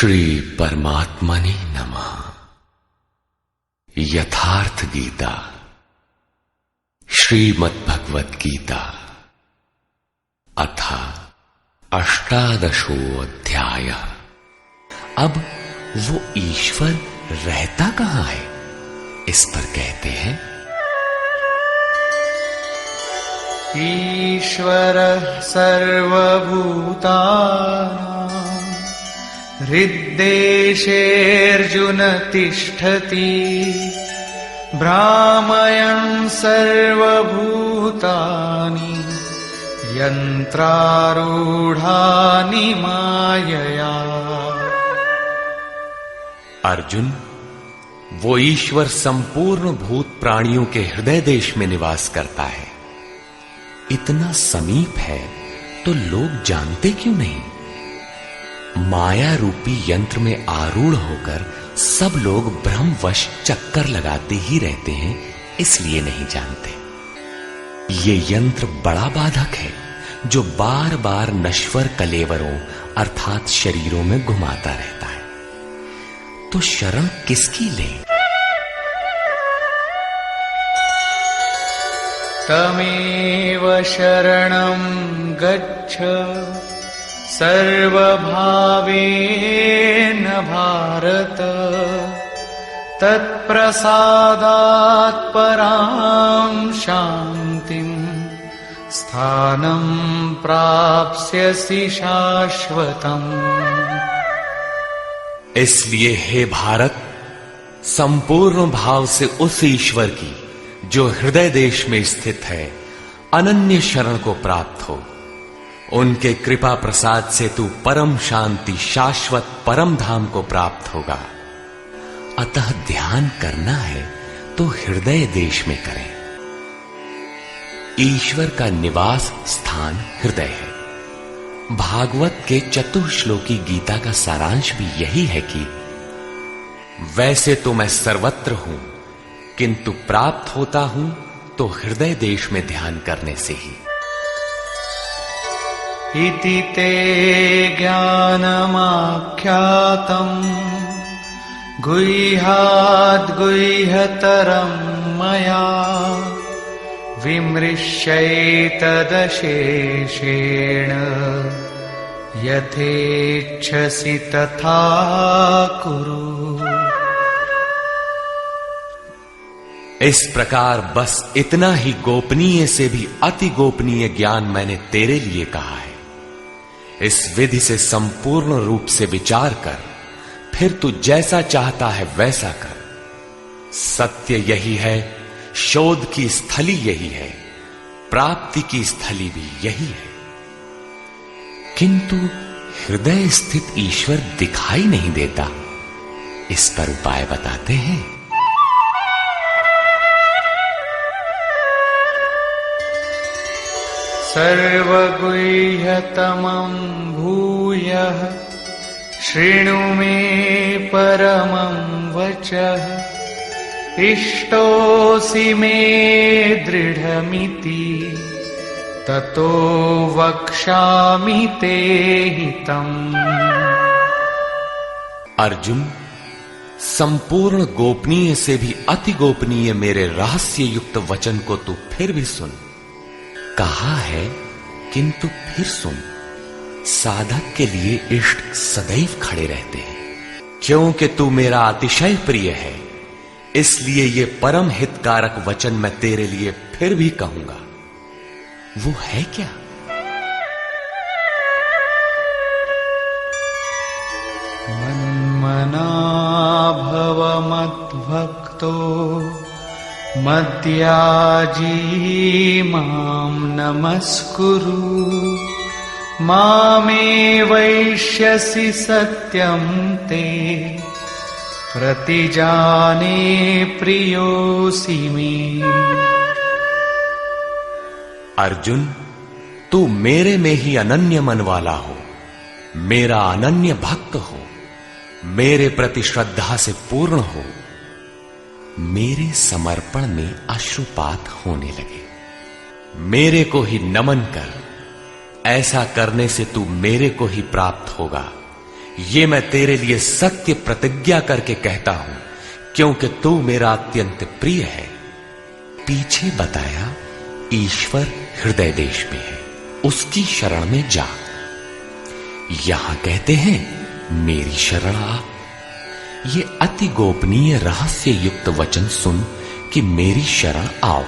श्री परमात्मने नमः। यथार्थ गीता श्रीमद्भगवत गीता अथ अष्टादशो अध्याय। अब वो ईश्वर रहता कहां है, इस पर कहते हैं ईश्वरः सर्वभूतानां हृद्देशेऽर्जुन तिष्ठति भ्रामयन् सर्वभूतानि यन्त्रारूढानि मायया। अर्जुन, वो ईश्वर संपूर्ण भूत प्राणियों के हृदय देश में निवास करता है। इतना समीप है तो लोग जानते क्यों नहीं? माया रूपी यंत्र में आरूढ़ होकर सब लोग भ्रमवश चक्कर लगाते ही रहते हैं, इसलिए नहीं जानते। ये यंत्र बड़ा बाधक है जो बार बार नश्वर कलेवरों अर्थात शरीरों में घुमाता रहता है। तो शरण किसकी ले? तमेव शरणं गच्छ सर्वभावेन भारत तत्प्रसादात् परां शान्तिं स्थानं प्राप्स्यसि शाश्वतम्। इसलिए हे भारत, संपूर्ण भाव से उस ईश्वर की जो हृदय देश में स्थित है अनन्य शरण को प्राप्त हो। उनके कृपा प्रसाद से तू परम शांति शाश्वत परम धाम को प्राप्त होगा। अतः ध्यान करना है तो हृदय देश में करें। ईश्वर का निवास स्थान हृदय है। भागवत के चतुश्लोकी गीता का सारांश भी यही है कि वैसे तो मैं सर्वत्र हूं, किंतु प्राप्त होता हूं तो हृदय देश में ध्यान करने से ही। इति ते ज्ञानमाख्यातम् गुह्याद्गुह्यतरं मया विमृश्यैतदशेषेण यथेच्छसि तथा कुरु। इस प्रकार बस इतना ही गोपनीय से भी अति गोपनीय ज्ञान मैंने तेरे लिए कहा है। इस विधि से संपूर्ण रूप से विचार कर, फिर तू जैसा चाहता है वैसा कर। सत्य यही है, शोध की स्थली यही है, प्राप्ति की स्थली भी यही है। किंतु हृदय स्थित ईश्वर दिखाई नहीं देता, इस पर उपाय बताते हैं। सर्वगुह्यतमं भूयः शृणु मे परमं वचः इष्टोऽसि मे दृढमिति ततो वक्ष्यामि ते हितम्। अर्जुन, संपूर्ण गोपनीय से भी अति गोपनीय मेरे रहस्य युक्त वचन को तू फिर भी सुन। कहा है किंतु फिर सुन। साधक के लिए इष्ट सदैव खड़े रहते हैं। क्योंकि तू मेरा अतिशय प्रिय है, इसलिए ये परम हितकारक वचन मैं तेरे लिए फिर भी कहूंगा। वो है क्या? मन्मना भव मद्भक्तो मद्याजी मां नमस्कुरु मामे वैष्यसि सत्यं ते प्रतिजाने प्रियोऽसि मे। अर्जुन, तू मेरे में ही अनन्य मन वाला हो, मेरा अनन्य भक्त हो, मेरे प्रति श्रद्धा से पूर्ण हो, मेरे समर्पण में अश्रुपात होने लगे। मेरे को ही नमन कर। ऐसा करने से तू मेरे को ही प्राप्त होगा, ये मैं तेरे लिए सत्य प्रतिज्ञा करके कहता हूं, क्योंकि तू मेरा अत्यंत प्रिय है। पीछे बताया ईश्वर हृदय देश में है, उसकी शरण में जा। यहां कहते हैं मेरी शरण आ। ये अति गोपनीय रहस्य युक्त वचन सुन कि मेरी शरण आओ।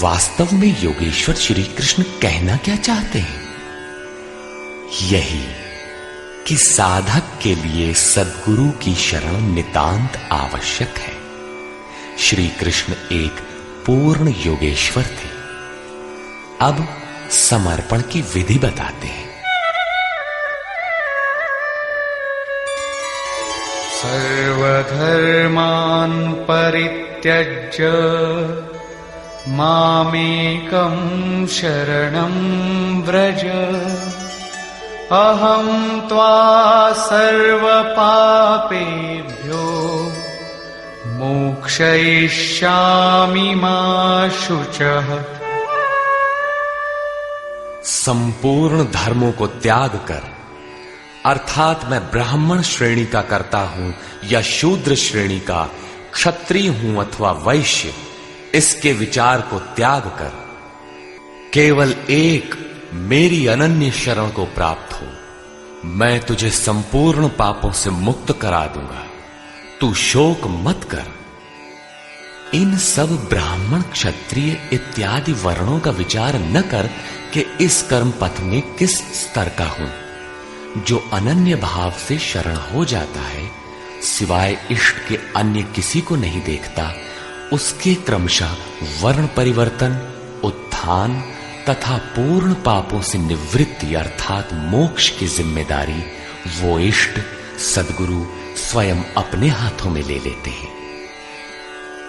वास्तव में योगेश्वर श्री कृष्ण कहना क्या चाहते हैं? यही कि साधक के लिए सद्गुरु की शरण नितांत आवश्यक है। श्री कृष्ण एक पूर्ण योगेश्वर थे। अब समर्पण की विधि बताते हैं। सर्वधर्मान् परित्यज्य मामेकं शरणं व्रज। अहं त्वा सर्वपापेभ्यो मोक्षयिष्यामि मा शुचः। संपूर्ण धर्मों को त्याग कर, अर्थात मैं ब्राह्मण श्रेणी का करता हूं या शूद्र श्रेणी का, क्षत्रिय हूं अथवा वैश्य, इसके विचार को त्याग कर केवल एक मेरी अनन्य शरण को प्राप्त हो। मैं तुझे संपूर्ण पापों से मुक्त करा दूंगा। तू शोक मत कर। इन सब ब्राह्मण क्षत्रिय इत्यादि वर्णों का विचार न कर कि इस कर्म पथ में किस स्तर का हूं। जो अनन्य भाव से शरण हो जाता है, सिवाय इष्ट के अन्य किसी को नहीं देखता, उसके क्रमशः वर्ण परिवर्तन, उत्थान तथा पूर्ण पापों से निवृत्ति अर्थात मोक्ष की जिम्मेदारी वो इष्ट सद्गुरु स्वयं अपने हाथों में ले लेते हैं।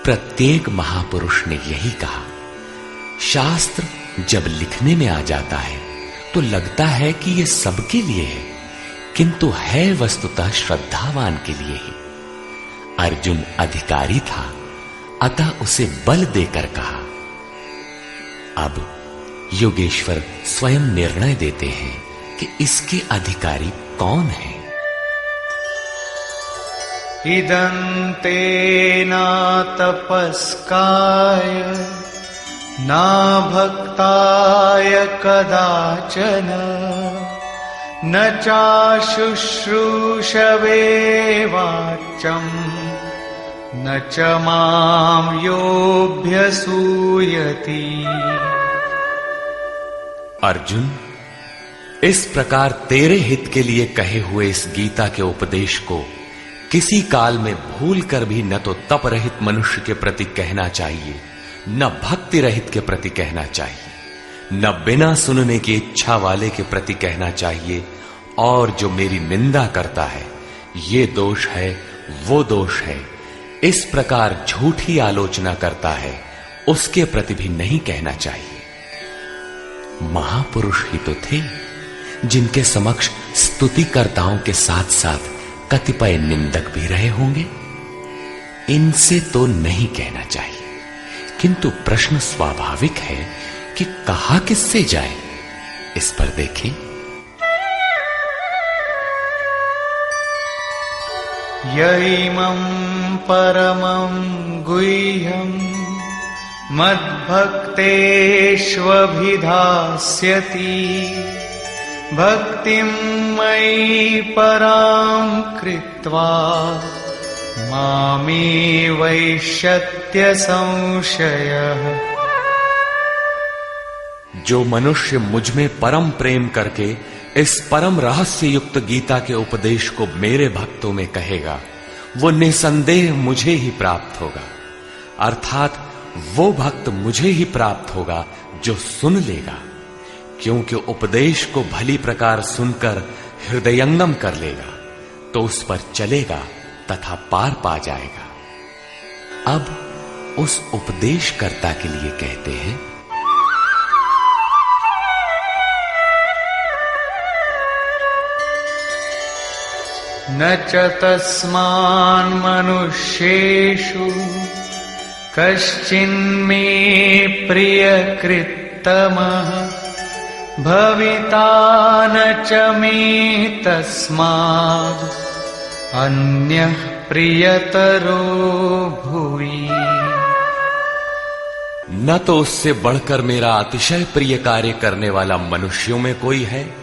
प्रत्येक महापुरुष ने यही कहा। शास्त्र जब लिखने में आ जाता है तो लगता है कि यह सबके लिए है, किंतु है वस्तुतः श्रद्धावान के लिए ही। अर्जुन अधिकारी था, अतः उसे बल देकर कहा। अब योगेश्वर स्वयं निर्णय देते हैं कि इसके अधिकारी कौन है। इदन्ते न तपस्काय न भक्ताय कदाचन न चाशुश्रूषवे वाच्यं न च मां योऽभ्यसूयति। अर्जुन, इस प्रकार तेरे हित के लिए कहे हुए इस गीता के उपदेश को किसी काल में भूल कर भी न तो तप रहित मनुष्य के प्रति कहना चाहिए, न भक्ति रहित के प्रति कहना चाहिए, न बिना सुनने की इच्छा वाले के प्रति कहना चाहिए। और जो मेरी निंदा करता है, ये दोष है, वो दोष है, इस प्रकार झूठी आलोचना करता है, उसके प्रति भी नहीं कहना चाहिए। महापुरुष ही तो थे जिनके समक्ष स्तुतिकर्ताओं के साथ साथ कतिपय निंदक भी रहे होंगे। इनसे तो नहीं कहना चाहिए, किंतु प्रश्न स्वाभाविक है कि कहा किससे जाए। इस पर देखें। यैमं परमं गुह्यं मद्भक्तेष्वभिधास्यति भक्तिं मयि परां कृत्वा मामे वैष्यत्य संशयः। जो मनुष्य मुझ में परम प्रेम करके इस परम रहस्य युक्त गीता के उपदेश को मेरे भक्तों में कहेगा, वो निसंदेह मुझे ही प्राप्त होगा। अर्थात वो भक्त मुझे ही प्राप्त होगा जो सुन लेगा, क्योंकि उपदेश को भली प्रकार सुनकर हृदयंगम कर लेगा तो उस पर चलेगा तथा पार पा जाएगा। अब उस उपदेशकर्ता के लिए कहते हैं। न च तस्मान् मनुष्येषु कश्चिन्मे प्रियकृत्तमः भविता न च मे तस्माद् अन्यः प्रियतरो भुवि। न तो उससे बढ़कर मेरा अतिशय प्रिय कार्य करने वाला मनुष्यों में कोई है,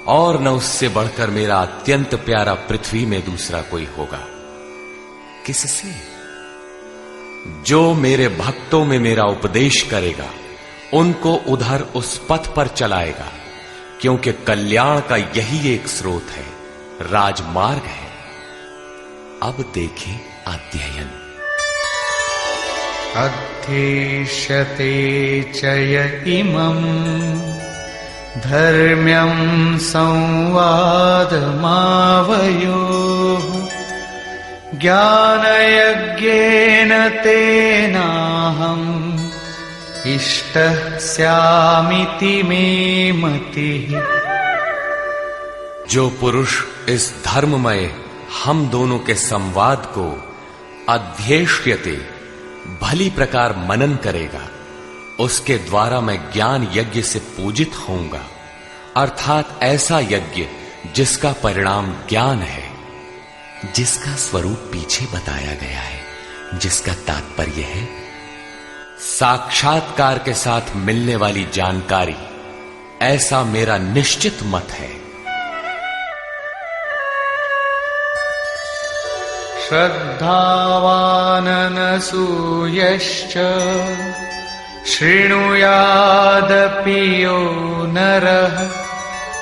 और न उससे बढ़कर मेरा अत्यंत प्यारा पृथ्वी में दूसरा कोई होगा। किससे? जो मेरे भक्तों में मेरा उपदेश करेगा, उनको उधर उस पथ पर चलाएगा, क्योंकि कल्याण का यही एक स्रोत है, राजमार्ग है। अब देखें अध्ययन। अध्येष्यते च य इमम् धर्म्यं संवादमावयोः ज्ञानयज्ञेन तेनाहम् इष्टः स्यामिति मे मतिः। जो पुरुष इस धर्ममय हम दोनों के संवाद को अध्येष्यते भली प्रकार मनन करेगा, उसके द्वारा मैं ज्ञान यज्ञ से पूजित होऊंगा, अर्थात ऐसा यज्ञ जिसका परिणाम ज्ञान है, जिसका स्वरूप पीछे बताया गया है, जिसका तात्पर्य है साक्षात्कार के साथ मिलने वाली जानकारी। ऐसा मेरा निश्चित मत है। श्रद्धावाननसूयश्च शृणुयादपि यो नरः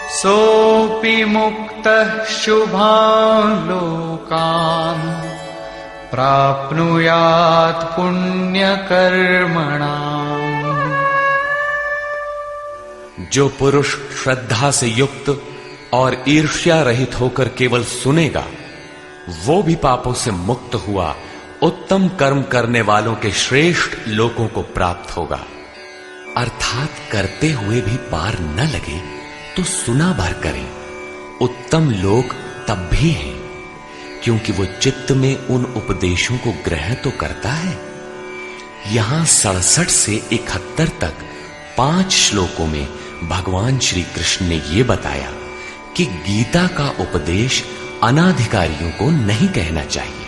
सोऽपि मुक्तः शुभान् लोकान् प्राप्नुयात् पुण्यकर्मणाम्। जो पुरुष श्रद्धा से युक्त और ईर्ष्या रहित होकर केवल सुनेगा, वो भी पापों से मुक्त हुआ उत्तम कर्म करने वालों के श्रेष्ठ लोकों को प्राप्त होगा। अर्थात करते हुए भी पार न लगे तो सुना भर करें। उत्तम लोक तब भी हैं, क्योंकि वो चित्त में उन उपदेशों को ग्रहण तो करता है। यहां 67 से 71 तक 5 श्लोकों में भगवान श्री कृष्ण ने यह बताया कि गीता का उपदेश अनाधिकारियों को नहीं कहना चाहिए,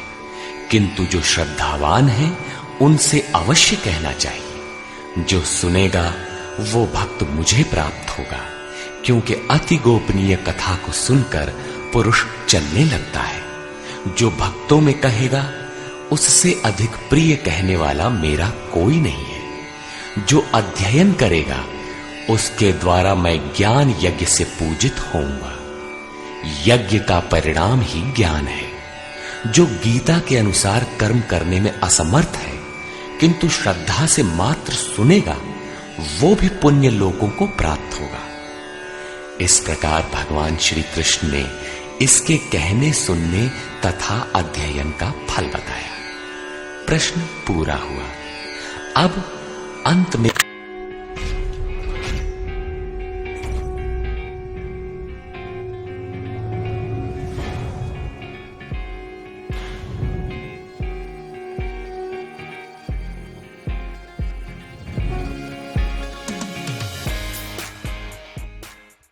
किंतु जो श्रद्धावान हैं उनसे अवश्य कहना चाहिए। जो सुनेगा वो भक्त मुझे प्राप्त होगा, क्योंकि अति गोपनीय कथा को सुनकर पुरुष चलने लगता है। जो भक्तों में कहेगा उससे अधिक प्रिय कहने वाला मेरा कोई नहीं है। जो अध्ययन करेगा उसके द्वारा मैं ज्ञान यज्ञ से पूजित होऊंगा। यज्ञ का परिणाम ही ज्ञान है। जो गीता के अनुसार कर्म करने में असमर्थ है, किंतु श्रद्धा से मात्र सुनेगा, वो भी पुण्य लोगों को प्राप्त होगा। इस प्रकार भगवान श्री कृष्ण ने इसके कहने सुनने तथा अध्ययन का फल बताया। प्रश्न पूरा हुआ। अब अंत में